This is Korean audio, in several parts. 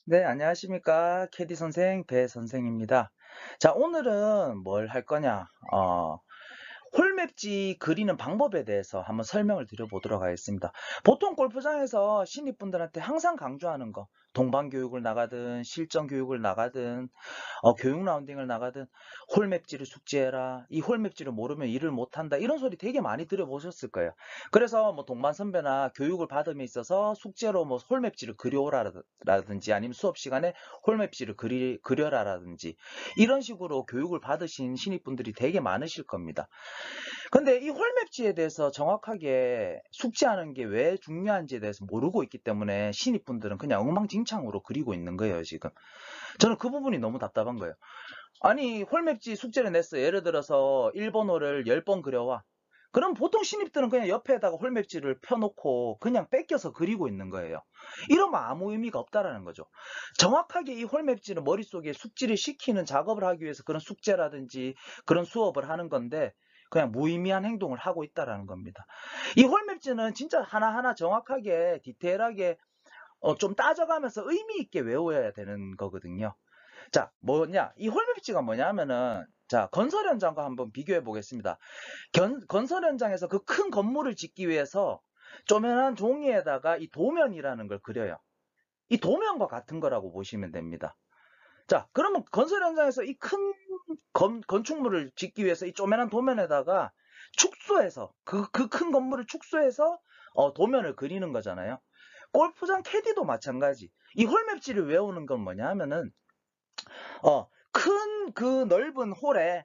네, 안녕하십니까. 캐디 선생, 배 선생입니다. 자, 오늘은 뭘 할 거냐. 홀맵지 그리는 방법에 대해서 한번 설명을 드려보도록 하겠습니다. 보통 골프장에서 신입분들한테 항상 강조하는 거, 동반교육을 나가든 실전 교육을 나가든 교육 라운딩을 나가든 홀맵지를 숙지해라. 이 홀맵지를 모르면 일을 못한다. 이런 소리 되게 많이 들어보셨을 거예요. 그래서 뭐 동반 선배나 교육을 받음에 있어서 숙제로 뭐 홀맵지를 그려오라라든지 아니면 수업 시간에 홀맵지를 그려라라든지 이런 식으로 교육을 받으신 신입분들이 되게 많으실 겁니다. 근데 이 홀맵지에 대해서 정확하게 숙지하는 게 왜 중요한지에 대해서 모르고 있기 때문에 신입분들은 그냥 엉망진창으로 그리고 있는 거예요, 지금. 저는 그 부분이 너무 답답한 거예요. 아니, 홀맵지 숙제를 냈어. 예를 들어서 1번 홀을 10번 그려와. 그럼 보통 신입들은 그냥 옆에다가 홀맵지를 펴놓고 그냥 뺏겨서 그리고 있는 거예요. 이러면 아무 의미가 없다라는 거죠. 정확하게 이 홀맵지는 머릿속에 숙지를 시키는 작업을 하기 위해서 그런 숙제라든지 그런 수업을 하는 건데 그냥 무의미한 행동을 하고 있다라는 겁니다. 이 홀맵지는 진짜 하나하나 정확하게 디테일하게 좀 따져가면서 의미 있게 외워야 되는 거거든요. 자, 뭐냐? 이 홀맵지가 뭐냐면은 자, 건설 현장과 한번 비교해 보겠습니다. 건설 현장에서 그 큰 건물을 짓기 위해서 쪼매난 종이에다가 이 도면이라는 걸 그려요. 이 도면과 같은 거라고 보시면 됩니다. 자, 그러면 건설 현장에서 이 큰 건축물을 짓기 위해서 이 쪼매난 도면에다가 축소해서 그 큰 건물을 축소해서 도면을 그리는 거잖아요. 골프장 캐디도 마찬가지. 이 홀맵지를 외우는 건 뭐냐 하면은 큰 그 넓은 홀에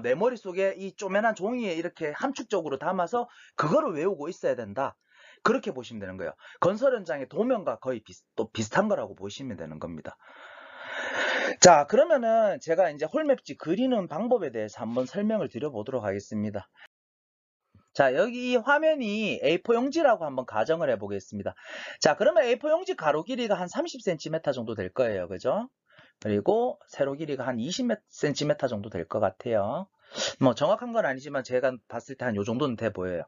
내 머릿속에 이 쪼매난 종이에 이렇게 함축적으로 담아서 그거를 외우고 있어야 된다. 그렇게 보시면 되는 거예요. 건설 현장의 도면과 거의 또 비슷한 거라고 보시면 되는 겁니다. 자, 그러면은 제가 이제 홀맵지 그리는 방법에 대해서 한번 설명을 드려보도록 하겠습니다. 자, 여기 이 화면이 A4 용지라고 한번 가정을 해보겠습니다. 자, 그러면 A4 용지 가로 길이가 한 30cm 정도 될 거예요. 그죠? 그리고 세로 길이가 한 20cm 정도 될 것 같아요. 뭐 정확한 건 아니지만 제가 봤을 때 한 요 정도는 돼 보여요.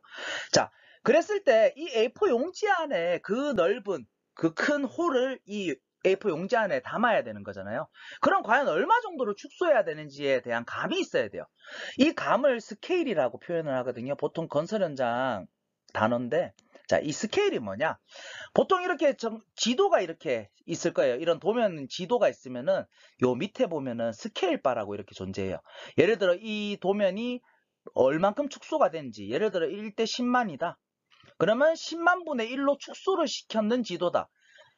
자, 그랬을 때 이 A4 용지 안에 그 넓은 그 큰 홀을 이 A4 용지 안에 담아야 되는 거잖아요. 그럼 과연 얼마 정도로 축소해야 되는지에 대한 감이 있어야 돼요. 이 감을 스케일이라고 표현을 하거든요. 보통 건설 현장 단어인데, 자, 이 스케일이 뭐냐? 보통 이렇게 지도가 이렇게 있을 거예요. 이런 도면 지도가 있으면은 요 밑에 보면은 스케일 바라고 이렇게 존재해요. 예를 들어 이 도면이 얼만큼 축소가 된지, 예를 들어 1대 10만이다. 그러면 10만 분의 1로 축소를 시켰는 지도다.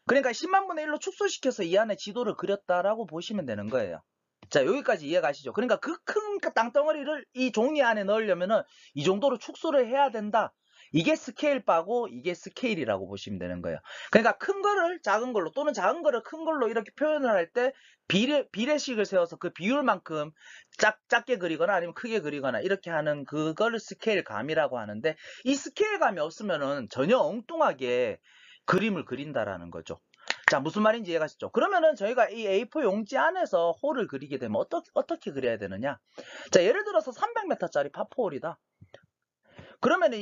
그러니까 10만 분의 1로 축소시켜서 이 안에 지도를 그렸다라고 보시면 되는 거예요. 자, 여기까지 이해가시죠? 그러니까 그 큰 땅덩어리를 이 종이 안에 넣으려면은 이 정도로 축소를 해야 된다. 이게 스케일 바고 이게 스케일이라고 보시면 되는 거예요. 그러니까 큰 거를 작은 걸로 또는 작은 거를 큰 걸로 이렇게 표현을 할 때 비례식을 세워서 그 비율만큼 작게 그리거나 아니면 크게 그리거나 이렇게 하는 그거를 스케일감이라고 하는데 이 스케일감이 없으면은 전혀 엉뚱하게 그림을 그린다라는 거죠. 자, 무슨 말인지 이해가시죠? 그러면은 저희가 이 A4 용지 안에서 홀을 그리게 되면 어떻게 그려야 되느냐? 자, 예를 들어서 300m짜리 파포홀이다. 그러면은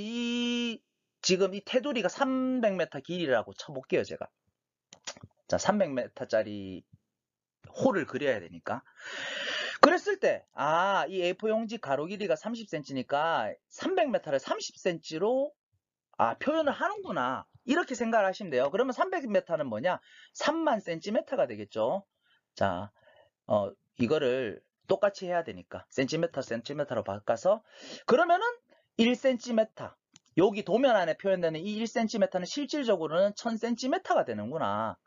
지금 이 테두리가 300m 길이라고 쳐볼게요, 제가. 자, 300m짜리 홀을 그려야 되니까. 그랬을 때, 이 A4 용지 가로 길이가 30cm니까 300m를 30cm로 표현을 하는구나. 이렇게 생각을 하시면 돼요. 그러면 300m는 뭐냐? 3만 cm가 되겠죠. 자, 이거를 똑같이 해야 되니까 센티미터로 바꿔서 그러면은 1cm 여기 도면 안에 표현되는 이 1cm는 실질적으로는 1000cm가 되는구나.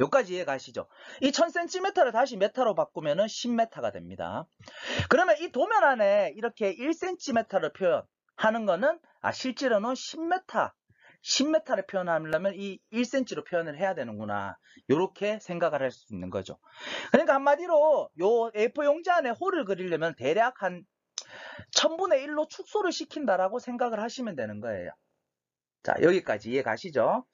여기까지 이해 가시죠? 이 1000cm를 다시 메타로 바꾸면은 10m가 됩니다. 그러면 이 도면 안에 이렇게 1cm를 표현하는 거는 실제로는 10m를 표현하려면 이 1cm로 표현을 해야 되는구나. 이렇게 생각을 할 수 있는 거죠. 그러니까 한마디로 요 A4 용지 안에 홀을 그리려면 대략 한 1000분의 1로 축소를 시킨다라고 생각을 하시면 되는 거예요. 자, 여기까지 이해 가시죠?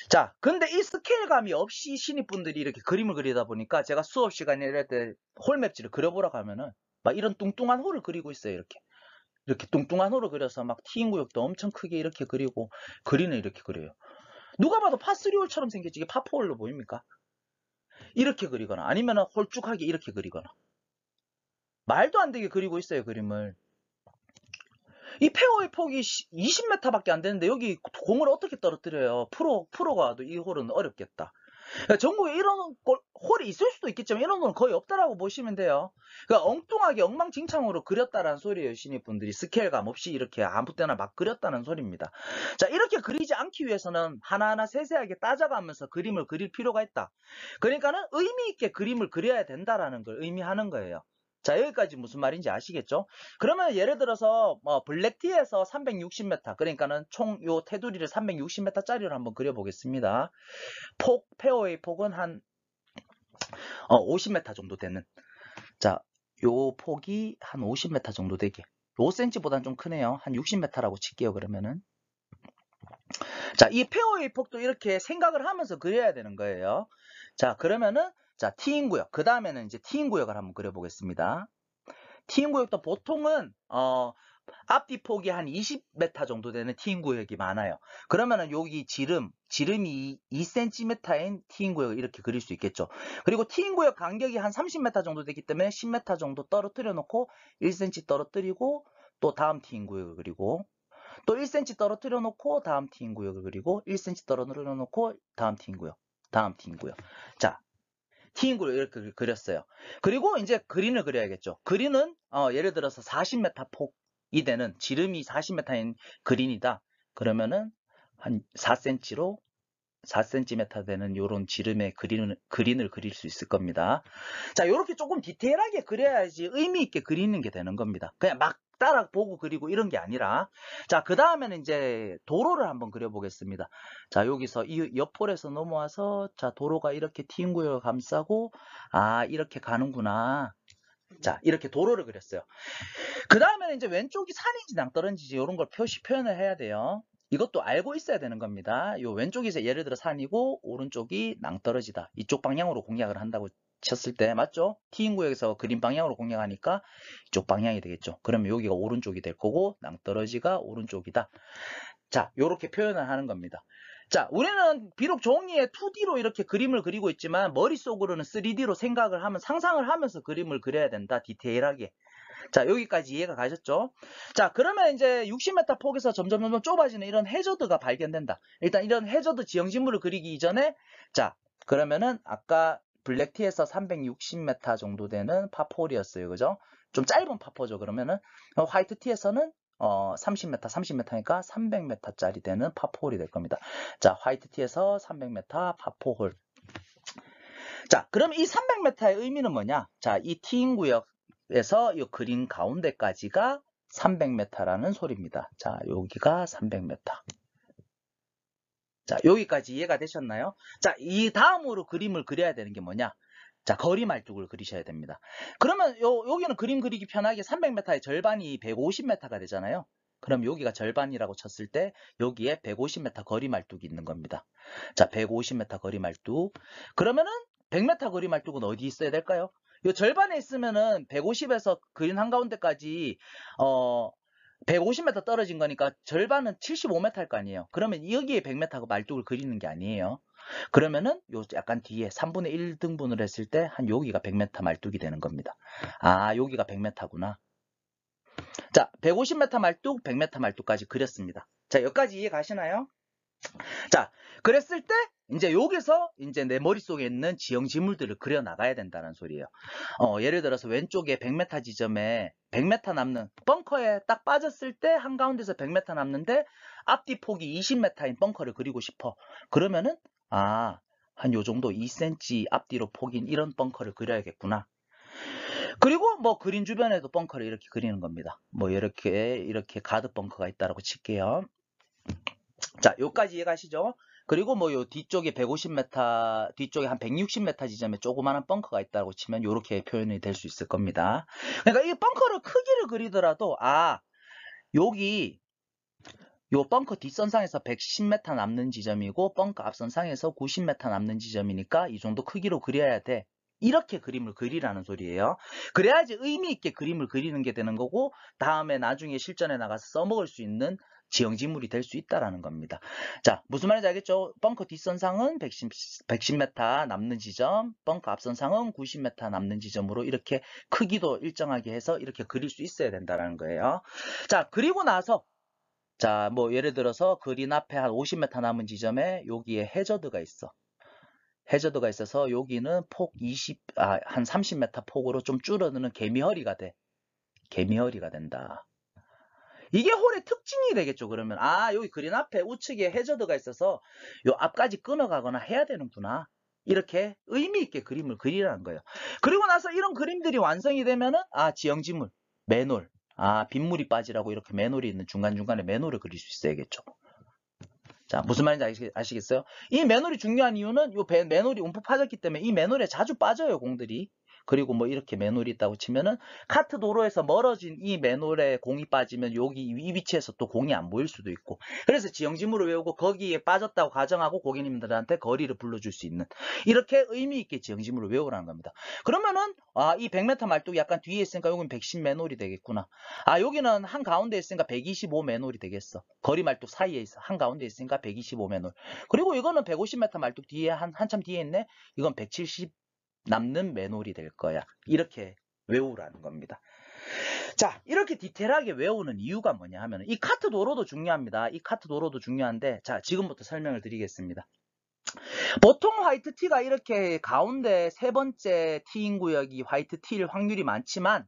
자, 근데 이 스케일감이 없이 신입분들이 이렇게 그림을 그리다 보니까 제가 수업 시간에 이럴 때 홀맵지를 그려보라고 하면은 막 이런 뚱뚱한 홀을 그리고 있어요, 이렇게. 이렇게 뚱뚱한 홀을 그려서 막 티인 구역도 엄청 크게 이렇게 그리고 그리는 이렇게 그려요. 누가 봐도 파3홀처럼 생겼지 이게 파4홀로 보입니까? 이렇게 그리거나 아니면 홀쭉하게 이렇게 그리거나 말도 안 되게 그리고 있어요, 그림을. 이 페어의 폭이 20m밖에 안 되는데 여기 공을 어떻게 떨어뜨려요? 프로가 와도 이 홀은 어렵겠다. 그러니까 전국에 이런 홀이 있을 수도 있겠지만 이런 홀은 거의 없다라고 보시면 돼요. 그러니까 엉뚱하게 엉망진창으로 그렸다라는 소리예요. 신입분들이 스케일감 없이 이렇게 아무 때나 막 그렸다는 소리입니다. 자, 이렇게 그리지 않기 위해서는 하나하나 세세하게 따져가면서 그림을 그릴 필요가 있다. 그러니까는 의미 있게 그림을 그려야 된다라는 걸 의미하는 거예요. 자, 여기까지 무슨 말인지 아시겠죠? 그러면 예를 들어서 블랙티에서 360m, 그러니까는 총 요 테두리를 360m짜리로 한번 그려보겠습니다. 페어웨이 폭은 한 50m 정도 되는, 자, 요 폭이 한 50m 정도 되게, 5cm보다는 좀 크네요. 한 60m라고 칠게요, 그러면은. 자, 이 페어웨이 폭도 이렇게 생각을 하면서 그려야 되는 거예요. 자, 그러면은, 자, 티인 구역. 그 다음에는 이제 티인 구역을 한번 그려보겠습니다. 티인 구역도 보통은, 앞뒤 폭이 한 20m 정도 되는 티인 구역이 많아요. 그러면은 여기 지름이 2cm인 티인 구역을 이렇게 그릴 수 있겠죠. 그리고 티인 구역 간격이 한 30m 정도 되기 때문에 10m 정도 떨어뜨려 놓고 1cm 떨어뜨리고 또 다음 티인 구역을 그리고 또 1cm 떨어뜨려 놓고 다음 티인 구역을 그리고 1cm 떨어뜨려 놓고 다음 티인 구역, 다음 티인 구역. 자, 티인 구역 이렇게 그렸어요. 그리고 이제 그린을 그려야겠죠. 그린은 예를 들어서 40m 폭이 되는 지름이 40m인 그린이다. 그러면은 한 4cm로 4cm 되는 이런 지름의 그린을 그릴 수 있을 겁니다. 자, 이렇게 조금 디테일하게 그려야지 의미 있게 그리는 게 되는 겁니다. 그냥 막 따라 보고 그리고 이런 게 아니라. 자, 그 다음에는 이제 도로를 한번 그려보겠습니다. 자, 여기서 이 옆폴에서 넘어와서, 자, 도로가 이렇게 티인 구역을 감싸고, 아, 이렇게 가는구나. 자, 이렇게 도로를 그렸어요. 그 다음에는 이제 왼쪽이 산인지 낭떠러지인지 이런 걸 표현을 해야 돼요. 이것도 알고 있어야 되는 겁니다. 요 왼쪽이 예를 들어 산이고 오른쪽이 낭떠러지다. 이쪽 방향으로 공략을 한다고 쳤을 때 맞죠? T인 구역에서 그림 방향으로 공략하니까 이쪽 방향이 되겠죠. 그러면 여기가 오른쪽이 될 거고 낭떠러지가 오른쪽이다. 자, 요렇게 표현을 하는 겁니다. 자, 우리는 비록 종이에 2D로 이렇게 그림을 그리고 있지만 머릿속으로는 3D로 생각을 하면 상상을 하면서 그림을 그려야 된다. 디테일하게. 자, 여기까지 이해가 가셨죠? 자, 그러면 이제 60m 폭에서 점점 좁아지는 이런 해저드가 발견된다. 일단 이런 해저드 지형지물을 그리기 이전에, 자, 그러면은 아까 블랙티에서 360m 정도 되는 파4였어요. 그죠? 좀 짧은 파4죠. 그러면은 화이트티에서는 30m니까 300m짜리 되는 파4홀이 될 겁니다. 자, 화이트티에서 300m 파4홀. 자, 그럼 이 300m의 의미는 뭐냐? 자, 이 티인 구역에서 이 그린 가운데까지가 300m라는 소리입니다. 자, 여기가 300m. 자, 여기까지 이해가 되셨나요? 자, 이 다음으로 그림을 그려야 되는 게 뭐냐? 자, 거리 말뚝을 그리셔야 됩니다. 그러면 여기는 그림 그리기 편하게 300m의 절반이 150m가 되잖아요. 그럼 여기가 절반이라고 쳤을 때 여기에 150m 거리 말뚝이 있는 겁니다. 자, 150m 거리 말뚝. 그러면은 100m 거리 말뚝은 어디 있어야 될까요? 이 절반에 있으면은 150에서 그린 한가운데까지 150m 떨어진 거니까 절반은 75m일 거 아니에요. 그러면 여기에 100m 말뚝을 그리는 게 아니에요. 그러면은 요 약간 뒤에 3분의 1 등분을 했을 때 한 여기가 100m 말뚝이 되는 겁니다. 아, 여기가 100m구나. 자, 150m 말뚝, 100m 말뚝까지 그렸습니다. 자, 여기까지 이해 가시나요? 자, 그랬을 때 이제 여기서 이제 내 머릿속에 있는 지형 지물들을 그려 나가야 된다는 소리예요. 예를 들어서 왼쪽에 100m 지점에 100m 남는 벙커에 딱 빠졌을 때 한가운데서 100m 남는데 앞뒤 폭이 20m인 벙커를 그리고 싶어. 그러면은 한 요 정도 2cm 앞뒤로 폭인 이런 벙커를 그려야겠구나. 그리고 뭐 그린 주변에도 벙커를 이렇게 그리는 겁니다. 뭐 이렇게 가드 벙커가 있다라고 칠게요. 자, 요까지 이해가시죠? 그리고 뭐 요 뒤쪽에 150m, 뒤쪽에 한 160m 지점에 조그마한 벙커가 있다고 치면 요렇게 표현이 될 수 있을 겁니다. 그러니까 이 벙커를 크기를 그리더라도 여기 요 벙커 뒷선상에서 110m 남는 지점이고 벙커 앞선상에서 90m 남는 지점이니까 이 정도 크기로 그려야 돼. 이렇게 그림을 그리라는 소리예요. 그래야지 의미 있게 그림을 그리는 게 되는 거고 다음에 나중에 실전에 나가서 써먹을 수 있는 지형지물이 될 수 있다라는 겁니다. 자, 무슨 말인지 알겠죠? 벙커 뒷선상은 110m 남는 지점, 벙커 앞선상은 90m 남는 지점으로 이렇게 크기도 일정하게 해서 이렇게 그릴 수 있어야 된다는 거예요. 자, 그리고 나서 자, 뭐 예를 들어서 그린 앞에 한 50m 남은 지점에 여기에 해저드가 있어. 해저드가 있어서 여기는 한 30m 폭으로 좀 줄어드는 개미허리가 돼. 개미허리가 된다. 이게 홀의 특징이 되겠죠. 그러면 여기 그린 앞에 우측에 해저드가 있어서 요 앞까지 끊어가거나 해야 되는구나. 이렇게 의미 있게 그림을 그리라는 거예요. 그리고 나서 이런 그림들이 완성이 되면은 지형지물, 맨홀, 빗물이 빠지라고 이렇게 맨홀이 있는 중간중간에 맨홀을 그릴 수 있어야겠죠. 자, 무슨 말인지 아시겠어요? 이 맨홀이 중요한 이유는 요 맨홀이 움푹 파졌기 때문에 이 맨홀에 자주 빠져요, 공들이. 그리고 뭐 이렇게 맨홀이 있다고 치면은 카트 도로에서 멀어진 이 맨홀에 공이 빠지면 여기 이 위치에서 또 공이 안 보일 수도 있고, 그래서 지형지물을 외우고 거기에 빠졌다고 가정하고 고객님들한테 거리를 불러줄 수 있는, 이렇게 의미 있게 지형지물을 외우라는 겁니다. 그러면은 이 100m 말뚝이 약간 뒤에 있으니까 여기는 110 맨홀이 되겠구나. 여기는 한 가운데 있으니까 125 맨홀이 되겠어. 거리 말뚝 사이에 있어. 한 가운데 있으니까 125 맨홀. 그리고 이거는 150m 말뚝 뒤에 한참 뒤에 있네. 이건 170 남는 맨홀이 될 거야. 이렇게 외우라는 겁니다. 자, 이렇게 디테일하게 외우는 이유가 뭐냐 하면 이 카트 도로도 중요합니다. 이 카트 도로도 중요한데, 자, 지금부터 설명을 드리겠습니다. 보통 화이트 티가 이렇게 가운데 세 번째 티인 구역이 화이트 티일 확률이 많지만,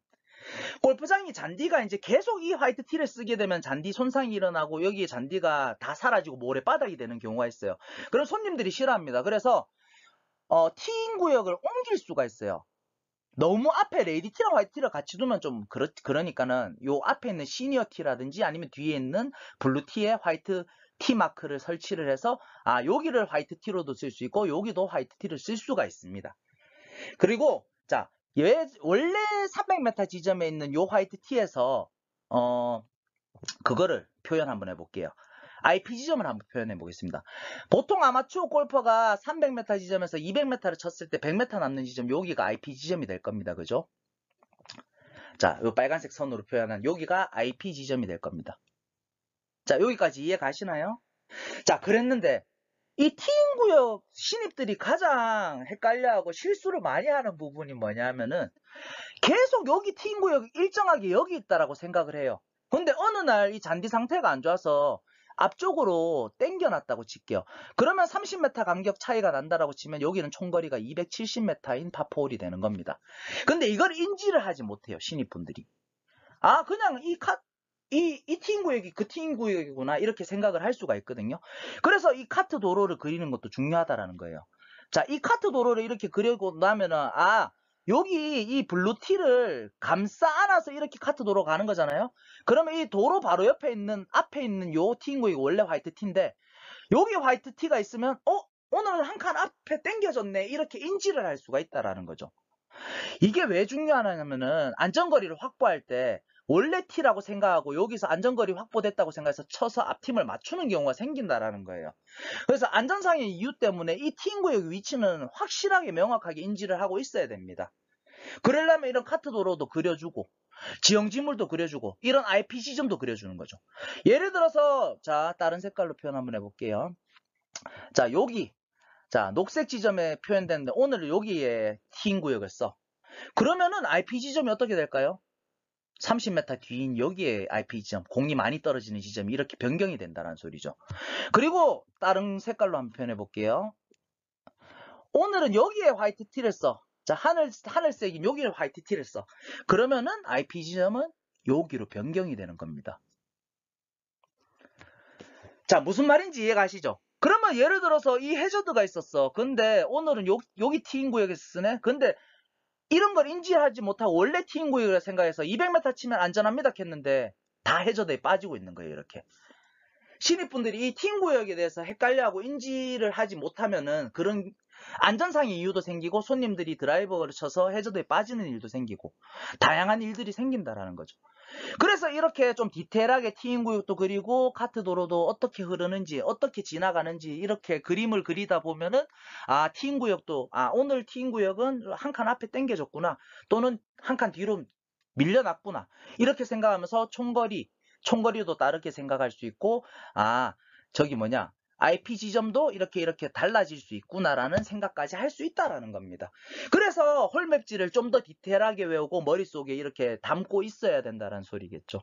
골프장이 잔디가 이제 계속 이 화이트 티를 쓰게 되면 잔디 손상이 일어나고 여기에 잔디가 다 사라지고 모래바닥이 되는 경우가 있어요. 그럼 손님들이 싫어합니다. 그래서 티인 구역을 옮길 수가 있어요. 너무 앞에 레이디 티랑 화이트 티를 같이 두면 좀 그러니까는 요 앞에 있는 시니어 티라든지 아니면 뒤에 있는 블루 티에 화이트 티 마크를 설치를 해서 여기를 화이트 티로도 쓸 수 있고 여기도 화이트 티를 쓸 수가 있습니다. 그리고 자, 원래 300m 지점에 있는 요 화이트 티에서 그거를 표현 한번 해볼게요. IP 지점을 한번 표현해 보겠습니다. 보통 아마추어 골퍼가 300m 지점에서 200m를 쳤을 때 100m 남는 지점, 여기가 IP 지점이 될 겁니다. 그죠? 자, 요 빨간색 선으로 표현한 여기가 IP 지점이 될 겁니다. 자, 여기까지 이해 가시나요? 자, 그랬는데 이 티인 구역 신입들이 가장 헷갈려하고 실수를 많이 하는 부분이 뭐냐면은 계속 여기 티인 구역이 일정하게 여기 있다라고 생각을 해요. 근데 어느 날 이 잔디 상태가 안 좋아서 앞쪽으로 당겨놨다고 칠게요. 그러면 30m 간격 차이가 난다라고 치면 여기는 총거리가 270m인 파4홀이 되는 겁니다. 근데 이걸 인지를 하지 못해요, 신입분들이. 그냥 이 티인 구역이 그 티인 구역이구나 이렇게 생각을 할 수가 있거든요. 그래서 이 카트 도로를 그리는 것도 중요하다라는 거예요. 자, 이 카트 도로를 이렇게 그리고 나면은 여기 이 블루 티를 감싸 안아서 이렇게 카트 도로 가는 거잖아요. 그러면 이 도로 바로 옆에 있는 앞에 있는 요 티인 구역이 원래 화이트 티인데 여기 화이트 티가 있으면 오늘 한 칸 앞에 당겨졌네 이렇게 인지를 할 수가 있다라는 거죠. 이게 왜 중요하냐면은 안전거리를 확보할 때 원래 티라고 생각하고 여기서 안전거리 확보됐다고 생각해서 쳐서 앞팀을 맞추는 경우가 생긴다라는 거예요. 그래서 안전상의 이유 때문에 이 티인 구역 위치는 확실하게 명확하게 인지를 하고 있어야 됩니다. 그러려면 이런 카트 도로도 그려주고 지형지물도 그려주고 이런 IP 지점도 그려주는 거죠. 예를 들어서 자, 다른 색깔로 표현 한번 해볼게요. 자, 여기 자, 녹색 지점에 표현되는데 오늘 여기에 티인 구역을 써. 그러면은 IP 지점이 어떻게 될까요? 30m 뒤인 여기에 IP 지점, 공이 많이 떨어지는 지점이 이렇게 변경이 된다는 소리죠. 그리고 다른 색깔로 한번 표현해 볼게요. 오늘은 여기에 화이트 티를 써. 자, 하늘색인 여기에 화이트 티를 써. 그러면은 IP 지점은 여기로 변경이 되는 겁니다. 자, 무슨 말인지 이해 가시죠? 그러면 예를 들어서 이 해저드가 있었어. 근데 오늘은 여기 티인 구역에서 쓰네? 근데 이런 걸 인지하지 못하고 원래 티인 구역이라 생각해서 200m 치면 안전합니다 했는데 다 해저드에 빠지고 있는 거예요. 이렇게 신입분들이 이 티인 구역에 대해서 헷갈려하고 인지를 하지 못하면은 그런 안전상의 이유도 생기고 손님들이 드라이버를 쳐서 해저드에 빠지는 일도 생기고 다양한 일들이 생긴다라는 거죠. 그래서 이렇게 좀 디테일하게 티인 구역도 그리고 카트 도로도 어떻게 흐르는지 어떻게 지나가는지 이렇게 그림을 그리다 보면은 티인 구역도 오늘 티인 구역은 한 칸 앞에 당겨졌구나 또는 한 칸 뒤로 밀려났구나 이렇게 생각하면서 총거리 총거리도 다르게 생각할 수 있고, 아, 저기 뭐냐, IP 지점도 이렇게 달라질 수 있구나라는 생각까지 할 수 있다라는 겁니다. 그래서 홀맵지를 좀 더 디테일하게 외우고 머릿속에 이렇게 담고 있어야 된다는 소리겠죠.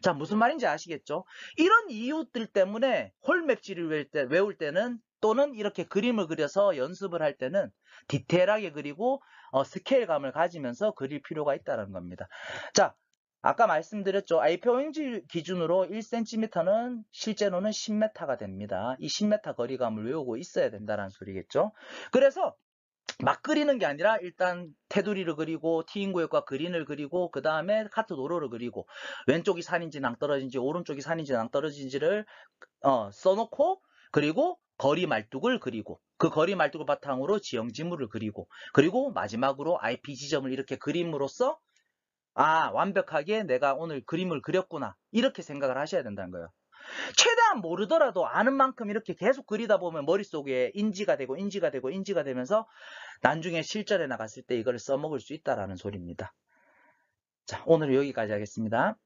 자, 무슨 말인지 아시겠죠? 이런 이유들 때문에 홀맵지를 외울 때는 또는 이렇게 그림을 그려서 연습을 할 때는 디테일하게 그리고 스케일감을 가지면서 그릴 필요가 있다는 겁니다. 자, 아까 말씀드렸죠. IPO행지 기준으로 1cm는 실제로는 10m가 됩니다. 이 10m 거리감을 외우고 있어야 된다는 소리겠죠. 그래서 막 그리는 게 아니라 일단 테두리를 그리고 T인구역과 그린을 그리고 그 다음에 카트 도로를 그리고 왼쪽이 산인지 낭떠러진지 오른쪽이 산인지 낭떠러진지를 써놓고 그리고 거리 말뚝을 그리고 그 거리 말뚝을 바탕으로 지형 지물을 그리고 마지막으로 IP 지점을 이렇게 그림으로써 완벽하게 내가 오늘 그림을 그렸구나 이렇게 생각을 하셔야 된다는 거예요. 최대한 모르더라도 아는 만큼 이렇게 계속 그리다 보면 머릿속에 인지가 되면서 나중에 실전에 나갔을 때 이걸 써먹을 수 있다라는 소리입니다. 자, 오늘은 여기까지 하겠습니다.